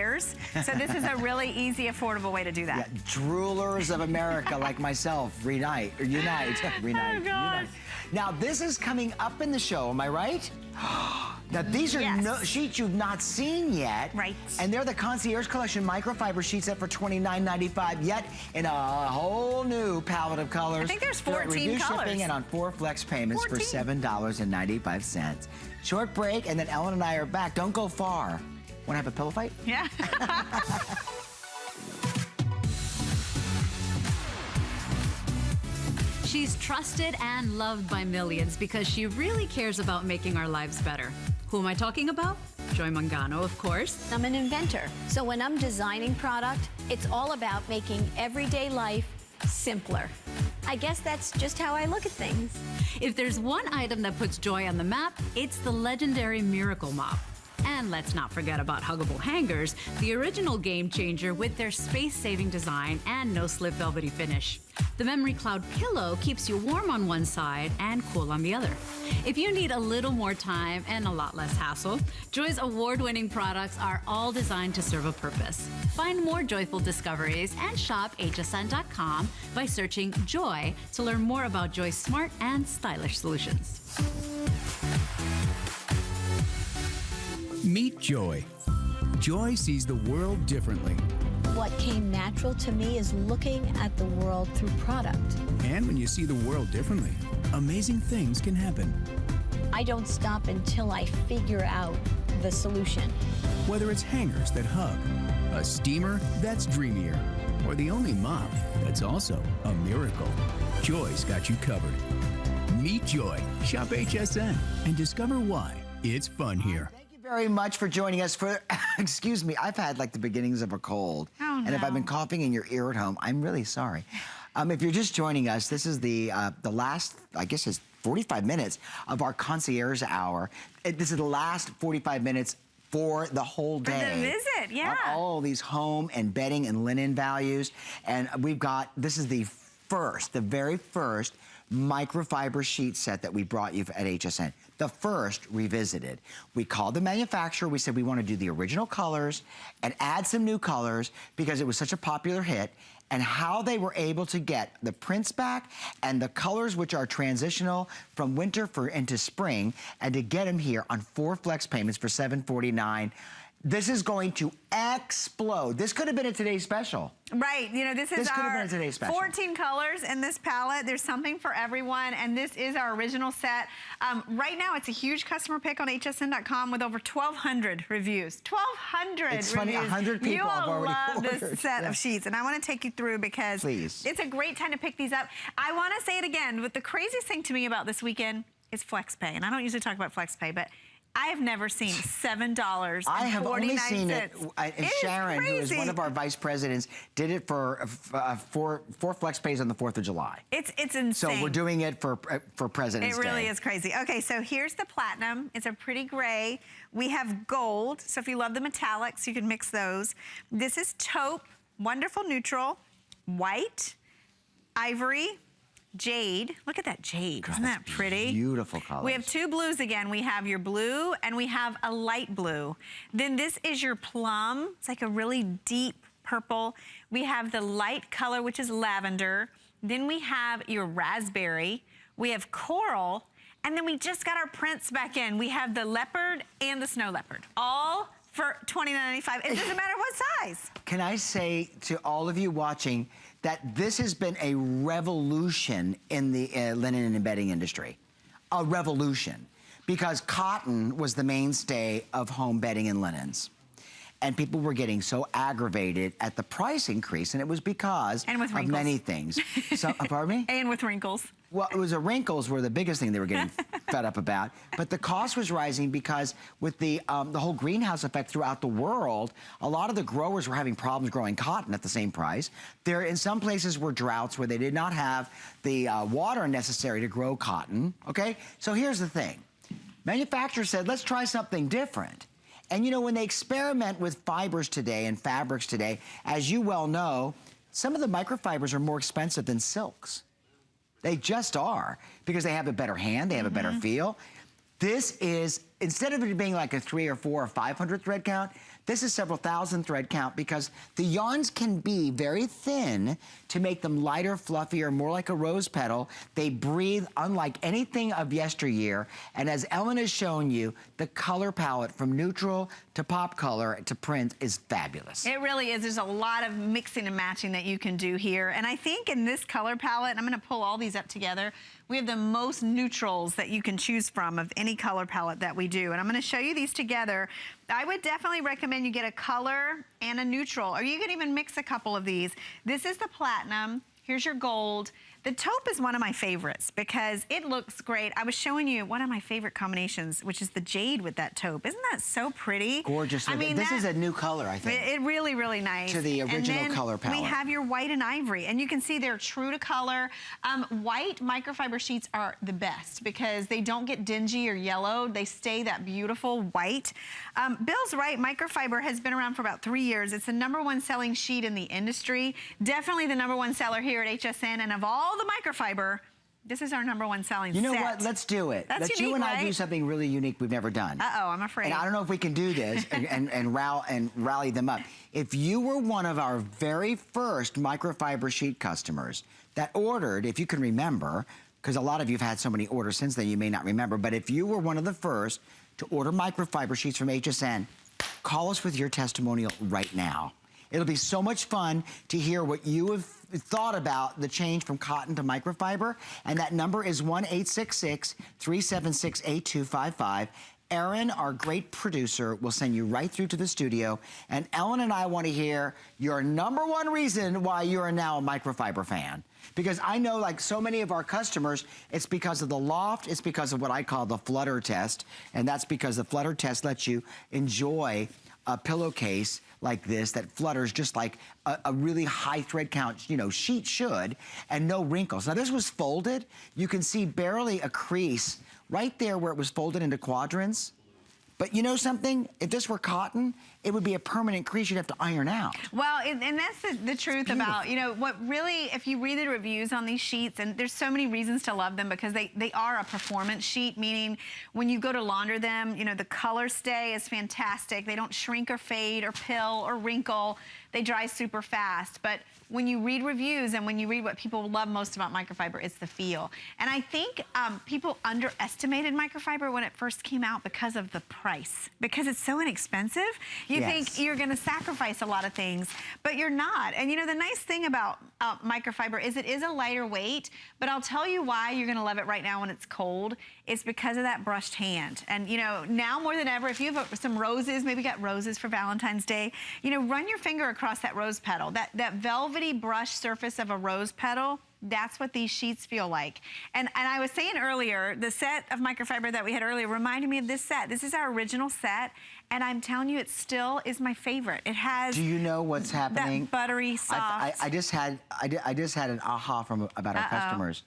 concierge. So this is a really easy, affordable way to do that. Yeah, droolers of America like myself, unite. Renite. Oh, gosh. Now, this is coming up in the show, am I right? Now, these are sheets you've not seen yet. Right. And they're the Concierge Collection Microfiber sheet set for $29.95, yet in a whole new palette of colors. I think there's 14 reduced colors. shipping and on 4 flex payments 14. for $7.95. Short break, and then Ellen and I are back. Don't go far. Want to have a pillow fight? Yeah. She's trusted and loved by millions because she really cares about making our lives better. Who am I talking about? Joy Mangano, of course. I'm an inventor, so when I'm designing product, it's all about making everyday life simpler. I guess that's just how I look at things. If there's one item that puts Joy on the map, it's the legendary Miracle Mop. And let's not forget about huggable hangers, the original game changer with their space-saving design and no-slip velvety finish. The Memory Cloud pillow keeps you warm on one side and cool on the other. If you need a little more time and a lot less hassle, Joy's award-winning products are all designed to serve a purpose. Find more joyful discoveries and shop hsn.com by searching Joy to learn more about Joy's smart and stylish solutions. Meet Joy. Joy sees the world differently. What came natural to me is looking at the world through product. And when you see the world differently, amazing things can happen. I don't stop until I figure out the solution. Whether it's hangers that hug, a steamer that's dreamier, or the only mop that's also a miracle, Joy's got you covered. Meet Joy. Shop HSN and discover why it's fun here. Very much for joining us for, excuse me, I've had like the beginnings of a cold. Oh, and if I've been coughing in your ear at home, I'm really sorry. If you're just joining us, this is the last, I guess it's 45 minutes of our concierge hour. This is the last 45 minutes for the whole day. For the visit, yeah. On all these home and bedding and linen values. And we've got, this is the very first microfiber sheet set that we brought you at HSN. The first revisited. We called the manufacturer, we said we want to do the original colors and add some new colors because it was such a popular hit, and how they were able to get the prints back and the colors which are transitional from winter into spring, and to get them here on 4 flex payments for $749. This is going to explode. This could have been a Today's Special. Right, you know, this is our Today's Special. 14 colors in this palette. There's something for everyone, and this is our original set. Right now, it's a huge customer pick on hsn.com with over 1,200 reviews. 1,200 reviews. It's funny, 100 people have already ordered. You will love this set of sheets, and I want to take you through because it's a great time to pick these up. I want to say it again, but the craziest thing to me about this weekend is FlexPay, and I don't usually talk about FlexPay, but I have never seen $7.49. I have only seen it, and Sharon, who is one of our vice presidents, did it for 4 flex pays on the 4th of July. It's insane. So we're doing it for President's Day. It really is crazy. Okay, so here's the platinum. It's a pretty gray. We have gold, so if you love the metallics, you can mix those. This is taupe, wonderful neutral, white, ivory, jade. Look at that jade. Isn't that pretty? Beautiful color. We have 2 blues again. We have your blue and we have a light blue. Then this is your plum. It's like a really deep purple. We have the light color, which is lavender. Then we have your raspberry. We have coral. And then we just got our prints back in. We have the leopard and the snow leopard. All for $29.95. It doesn't matter what size. Can I say to all of you watching that this has been a revolution in the linen and bedding industry. A revolution. Because cotton was the mainstay of home bedding and linens. And people were getting so aggravated at the price increase, and it was because of many things. So, pardon me? And with wrinkles. Well, it was the wrinkles were the biggest thing they were getting fed up about. But the cost was rising because with the whole greenhouse effect throughout the world, a lot of the growers were having problems growing cotton at the same price. There, in some places, were droughts where they did not have the water necessary to grow cotton, okay? So here's the thing. Manufacturers said, let's try something different. And you know, when they experiment with fibers today and fabrics today, as you well know, some of the microfibers are more expensive than silks. They just are, because they have a better hand, they have a better feel. This is, instead of it being like a 300 or 400 or 500 thread count, This is several thousand thread count because the yarns can be very thin to make them lighter, fluffier, more like a rose petal. They breathe unlike anything of yesteryear. And as Ellen has shown you, the color palette from neutral to pop color to print is fabulous. It really is. There's a lot of mixing and matching that you can do here. And I think in this color palette, I'm gonna pull all these up together, we have the most neutrals that you can choose from of any color palette that we do. And I'm gonna show you these together. I would definitely recommend you get a color and a neutral, or you can even mix a couple of these. This is the platinum. Here's your gold. The taupe is one of my favorites because it looks great. I was showing you one of my favorite combinations, which is the jade with that taupe. Isn't that so pretty? Gorgeous. I mean, this is a new color, I think. It really, really nice. To the original and then color palette. We have your white and ivory, and you can see they're true to color. White microfiber sheets are the best because they don't get dingy or yellowed. They stay that beautiful white. Bill's right, microfiber has been around for about 3 years. It's the #1 selling sheet in the industry. Definitely the #1 seller here at HSN, and of all the microfiber, this is our #1 selling set. You know what? Let's do it. Let's you unique, and I right? do something really unique we've never done. Uh-oh, I'm afraid. And I don't know if we can do this and rally them up. If you were one of our very first microfiber sheet customers that ordered, if you can remember, because a lot of you have had so many orders since then you may not remember, but if you were one of the first to order microfiber sheets from HSN, call us with your testimonial right now. It'll be so much fun to hear what you have thought about the change from cotton to microfiber. And that number is 1-866-376-8255. Erin, our great producer, will send you right through to the studio. And Ellen and I want to hear your #1 reason why you are now a microfiber fan. Because I know, like so many of our customers, it's because of the loft, it's because of what I call the flutter test. And that's because the flutter test lets you enjoy a pillowcase like this that flutters just like a really high thread count, you know, sheet should, and no wrinkles. Now this was folded. You can see barely a crease right there where it was folded into quadrants. But you know something? If this were cotton, it would be a permanent crease you'd have to iron out. Well, and that's the truth about, you know, what really, if you read the reviews on these sheets, and there's so many reasons to love them because they are a performance sheet, meaning when you go to launder them, you know, the color stay is fantastic. They don't shrink or fade or pill or wrinkle. They dry super fast. But when you read reviews and when you read what people love most about microfiber, it's the feel. And I think people underestimated microfiber when it first came out because of the price. Because it's so inexpensive, you think you're gonna sacrifice a lot of things, but you're not. And you know, the nice thing about microfiber is it is a lighter weight, but I'll tell you why you're gonna love it right now when it's cold. It's because of that brushed hand. And you know, now more than ever, if you have some roses, maybe got roses for Valentine's Day, you know, run your finger across that rose petal, that velvety brush surface of a rose petal. That's what these sheets feel like. And I was saying earlier, the set of microfiber that we had earlier reminded me of this set. This is our original set, and I'm telling you, it still is my favorite. It has. Do you know what's happening? That buttery soft. I just had an aha from about our customers.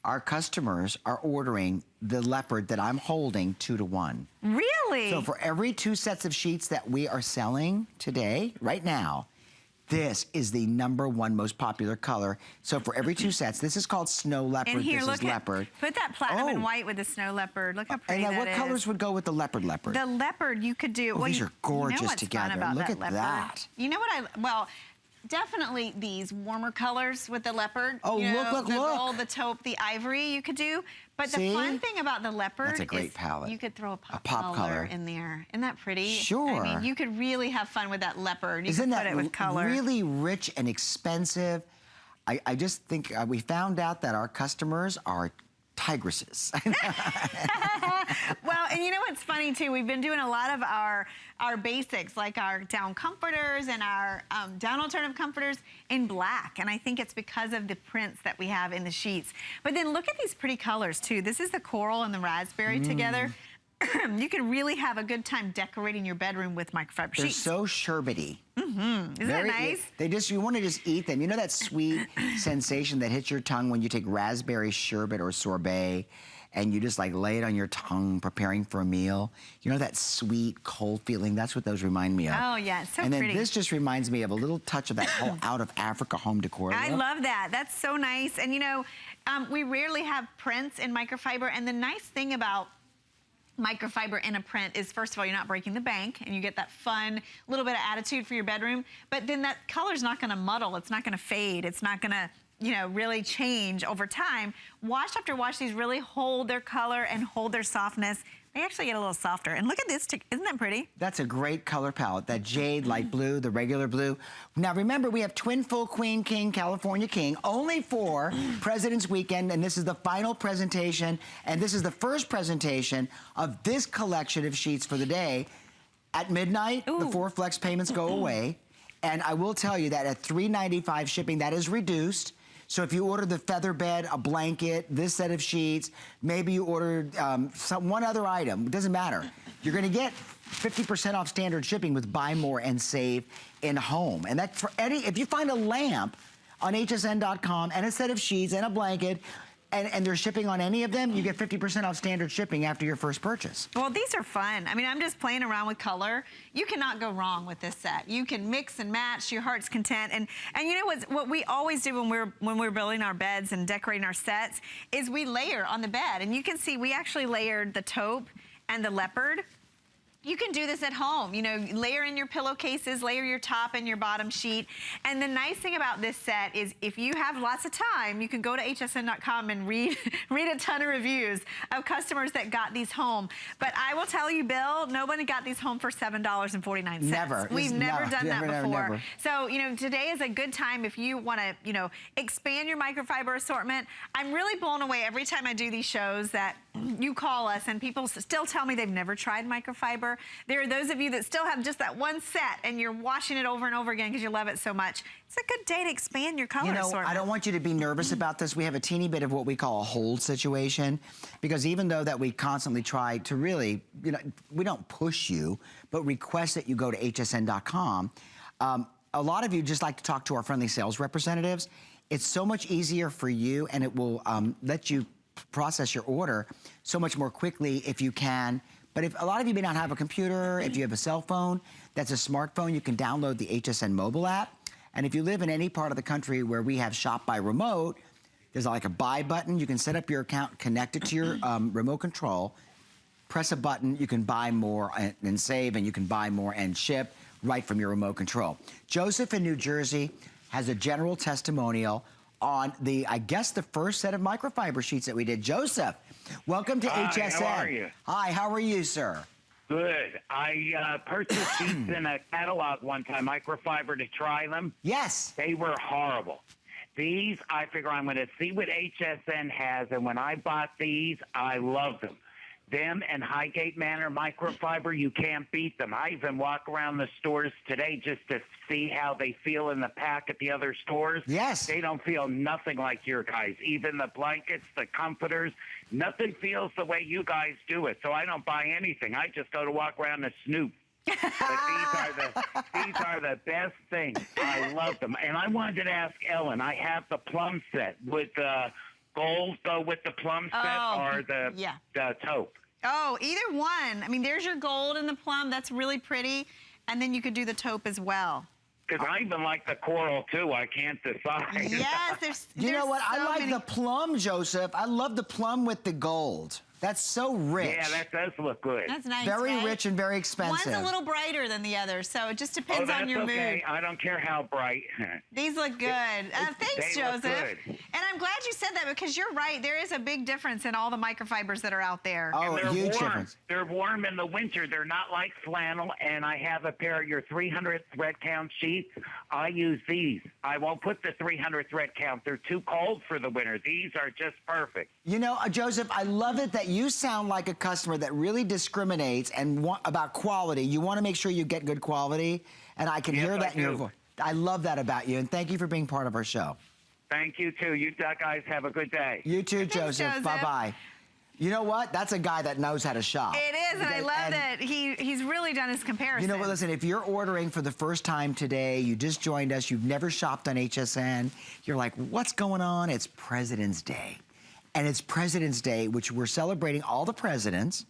Our customers are ordering the leopard that I'm holding 2-to-1. Really? So for every 2 sets of sheets that we are selling today, right now, this is the #1 most popular color. So for every 2 sets, this is called snow leopard. And here, this look is leopard. Put that platinum and white with the snow leopard. Look how pretty and that what is. colors would go with the leopard? The leopard you could do. Oh, well, these are gorgeous you know what's together. Fun about Look that at leopard? that. You know what well, definitely these warmer colors with the leopard. Oh, you know, look. The gold, the taupe, the ivory you could do. But the fun thing about the leopard That's a great is palette. you could throw a pop color color in there. Isn't that pretty? Sure. I mean, you could really have fun with that leopard. You Isn't could put that it with color. really rich and expensive? I just think we found out that our customers are tigresses. Well, and you know what's funny too? We've been doing a lot of our basics, like our down comforters and our down alternative comforters in black. And I think it's because of the prints that we have in the sheets. But then look at these pretty colors too. This is the coral and the raspberry together. You could really have a good time decorating your bedroom with microfiber sheets. They're so sherbety. Isn't that nice? You want to just eat them. You know that sweet sensation that hits your tongue when you take raspberry sherbet or sorbet and you just like lay it on your tongue preparing for a meal? You know that sweet, cold feeling? That's what those remind me of. Oh, yeah, it's so pretty. pretty. And then this just reminds me of a little touch of that whole out of Africa home decor look. I love that. That's so nice. And you know, we rarely have prints in microfiber. And the nice thing about microfiber in a print is, first of all, you're not breaking the bank, and you get that fun little bit of attitude for your bedroom, but then that color's not gonna muddle, it's not gonna fade, it's not gonna, you know, really change over time. Wash after wash, these really hold their color and hold their softness. They actually get a little softer. And look at this, isn't that pretty? That's a great color palette. That jade, light blue, the regular blue. Now remember, we have twin full queen, king, California king, only for President's Weekend, and this is the final presentation, and this is the first presentation of this collection of sheets for the day. At midnight, the 4 flex payments go away, and I will tell you that at $3.95 shipping, that is reduced. So if you order the feather bed, a blanket, this set of sheets, maybe you ordered one other item, it doesn't matter. You're gonna get 50% off standard shipping with buy more and save in home. And that's for any, if you find a lamp on hsn.com and a set of sheets and a blanket, and they're shipping on any of them, you get 50% off standard shipping after your first purchase. Well, these are fun. I mean, I'm just playing around with color. You cannot go wrong with this set. You can mix and match to your heart's content. And you know what we always do when we're building our beds and decorating our sets is we layer on the bed. And you can see we actually layered the taupe and the leopard. You can do this at home, you know, layer in your pillowcases, layer your top and your bottom sheet. And the nice thing about this set is if you have lots of time, you can go to hsn.com and read a ton of reviews of customers that got these home. But I will tell you, Bill, nobody got these home for $7.49. Never. We've never done that before. Never. So, you know, today is a good time if you want to, you know, expand your microfiber assortment. I'm really blown away every time I do these shows that you call us and people still tell me they've never tried microfiber. There are those of you that still have just that one set and you're washing it over and over again because you love it so much. It's a good day to expand your color assortment. I don't want you to be nervous about this. We have a teeny bit of what we call a hold situation, because even though that we constantly try to really, you know, we don't push you, but request that you go to hsn.com. A lot of you just like to talk to our friendly sales representatives. It's so much easier for you, and it will let you process your order so much more quickly if you can. But if a lot of you may not have a computer, if you have a cell phone that's a smartphone, you can download the HSN mobile app. And if you live in any part of the country where we have Shop by Remote, there's like a buy button. You can set up your account, connect it to your remote control, press a button, you can buy more and save, and you can buy more and ship right from your remote control. Joseph in New Jersey has a general testimonial on the, I guess, the first set of microfiber sheets that we did. Joseph, welcome to HSN. How are you? Hi, how are you, sir? Good. I purchased these in a catalog one time, microfiber, to try them. Yes. They were horrible. These, I figure I'm going to see what HSN has, and when I bought these, I loved them. Them and Highgate Manor microfiber, you can't beat them. I even walk around the stores today just to see how they feel in the pack at the other stores. Yes. They don't feel nothing like your guys. Even the blankets, the comforters, nothing feels the way you guys do it. So I don't buy anything. I just go to walk around and snoop. But these are the best things. I love them. And I wanted to ask Ellen, I have the plum set. Would gold go with the plum set or the taupe? Oh, either one. I mean, there's your gold and the plum. That's really pretty. And then you could do the taupe as well. Because I even like the coral, too. I can't decide. Yes, there's You know what? so I like many... the plum, Joseph. I love the plum with the gold. That's so rich. Yeah, that does look good. That's nice, Very right? rich and very expensive. One's a little brighter than the other, so it just depends on your mood. I don't care how bright. These look good. Thanks, they Joseph. look good. And I'm glad you said that because you're right. There is a big difference in all the microfibers that are out there. Oh, they're huge warm. difference. They're warm in the winter. They're not like flannel. And I have a pair of your 300 thread count sheets. I use these. I won't put the 300 thread count. They're too cold for the winter. These are just perfect. You know, Joseph, I love it that you sound like a customer that really discriminates and about quality. You want to make sure you get good quality, and I can hear that in your voice. I love that about you, and thank you for being part of our show. Thank you, too. You guys have a good day. You too, Thanks, Joseph. Bye-bye. You know what? That's a guy that knows how to shop. It is, and I love that he's really done his comparison. You know what, listen, if you're ordering for the first time today, you just joined us, you've never shopped on HSN, you're like, what's going on? It's President's Day. And it's President's Day, which we're celebrating all the presidents.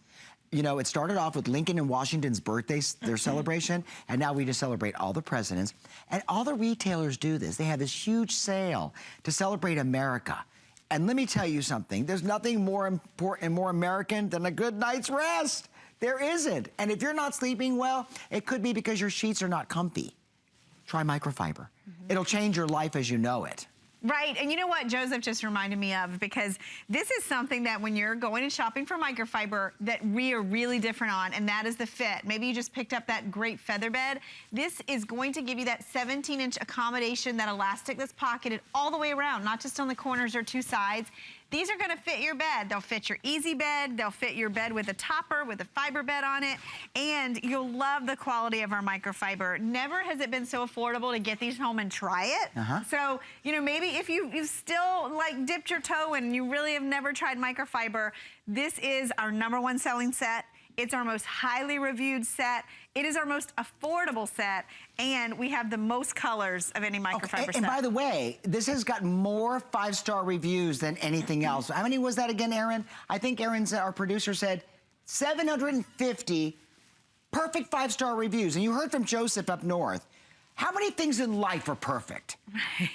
You know, it started off with Lincoln and Washington's birthdays, their celebration, and now we just celebrate all the presidents. And all the retailers do this. They have this huge sale to celebrate America. And let me tell you something. There's nothing more important and more American than a good night's rest. There isn't. And if you're not sleeping well, it could be because your sheets are not comfy. Try microfiber. It'll change your life as you know it. Right, and you know what Joseph just reminded me of, because this is something that when you're going and shopping for microfiber that we are really different on, and that is the fit. Maybe you just picked up that great feather bed. This is going to give you that 17-inch accommodation, that elastic that's pocketed all the way around, not just on the corners or two sides. These are gonna fit your bed. They'll fit your easy bed. They'll fit your bed with a topper, with a fiber bed on it. And you'll love the quality of our microfiber. Never has it been so affordable to get these home and try it. So, you know, maybe if you've still like dipped your toe and you really have never tried microfiber, this is our #1 selling set. It's our most highly reviewed set. It is our most affordable set, and we have the most colors of any microfiber set. And by the way, this has got more 5-star reviews than anything else. How many was that again, Erin? I think Erin's, our producer, said 750 perfect 5-star reviews. And you heard from Joseph up north. How many things in life are perfect?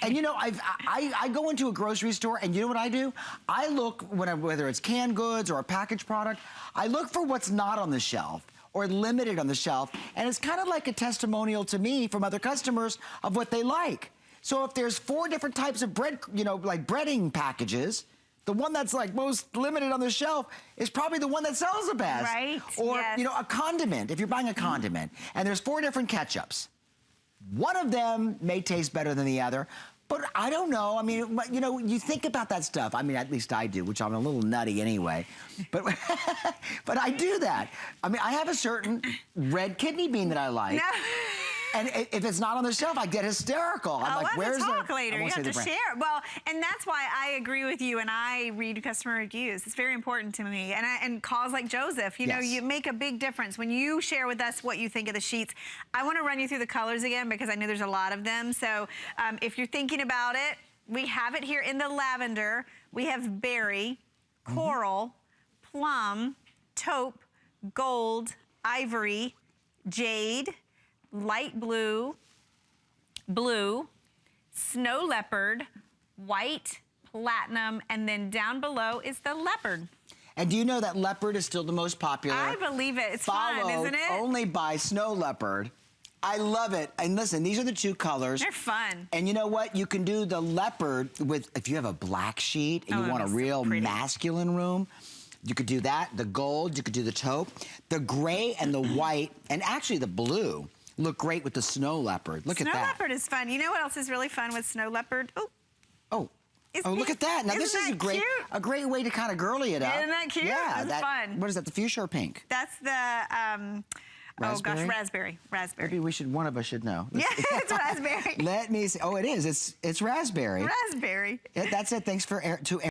And you know, I go into a grocery store, and you know what I do? I look, whether it's canned goods or a packaged product, I look for what's not on the shelf or limited on the shelf. And it's kind of like a testimonial to me from other customers of what they like. So if there's 4 different types of bread, you know, like breading packages, the one that's like most limited on the shelf is probably the one that sells the best. Right, Or, yes. you know, a condiment, if you're buying a condiment, and there's 4 different ketchups. One of them may taste better than the other, but I don't know. I mean, you know, you think about that stuff. I mean, at least I do, which I'm a little nutty anyway. But, but I do that. I mean, I have a certain red kidney bean that I like. No. And if it's not on the shelf, I get hysterical. I'm like, where's talk the... later. You have to share. Well, and that's why I agree with you, and I read customer reviews. It's very important to me. And calls like Joseph, you know, you make a big difference when you share with us what you think of the sheets. I want to run you through the colors again because I know there's a lot of them. So if you're thinking about it, we have it here in the lavender. We have berry, coral, plum, taupe, gold, ivory, jade, light blue, blue, snow leopard, white, platinum, and then down below is the leopard. And do you know that leopard is still the most popular? I believe it. It's fun, isn't it? Only by snow leopard. I love it. And listen, these are the 2 colors. They're fun. And you know what? You can do the leopard with, if you have a black sheet and you want a real masculine room, you could do that. The gold, you could do the taupe. The gray and the white, and actually the blue, look great with the snow leopard. Look at that. Snow leopard is fun. You know what else is really fun with snow leopard? Oh, look at that. Now this is a great way to kind of girly it up. Isn't that cute? Yeah, that's fun. What is that, the fuchsia or pink? That's the, raspberry? Oh gosh, raspberry. Maybe one of us should know. Yeah, it's raspberry. Let me see. Oh, it is. It's raspberry. Raspberry. That's it. Thanks to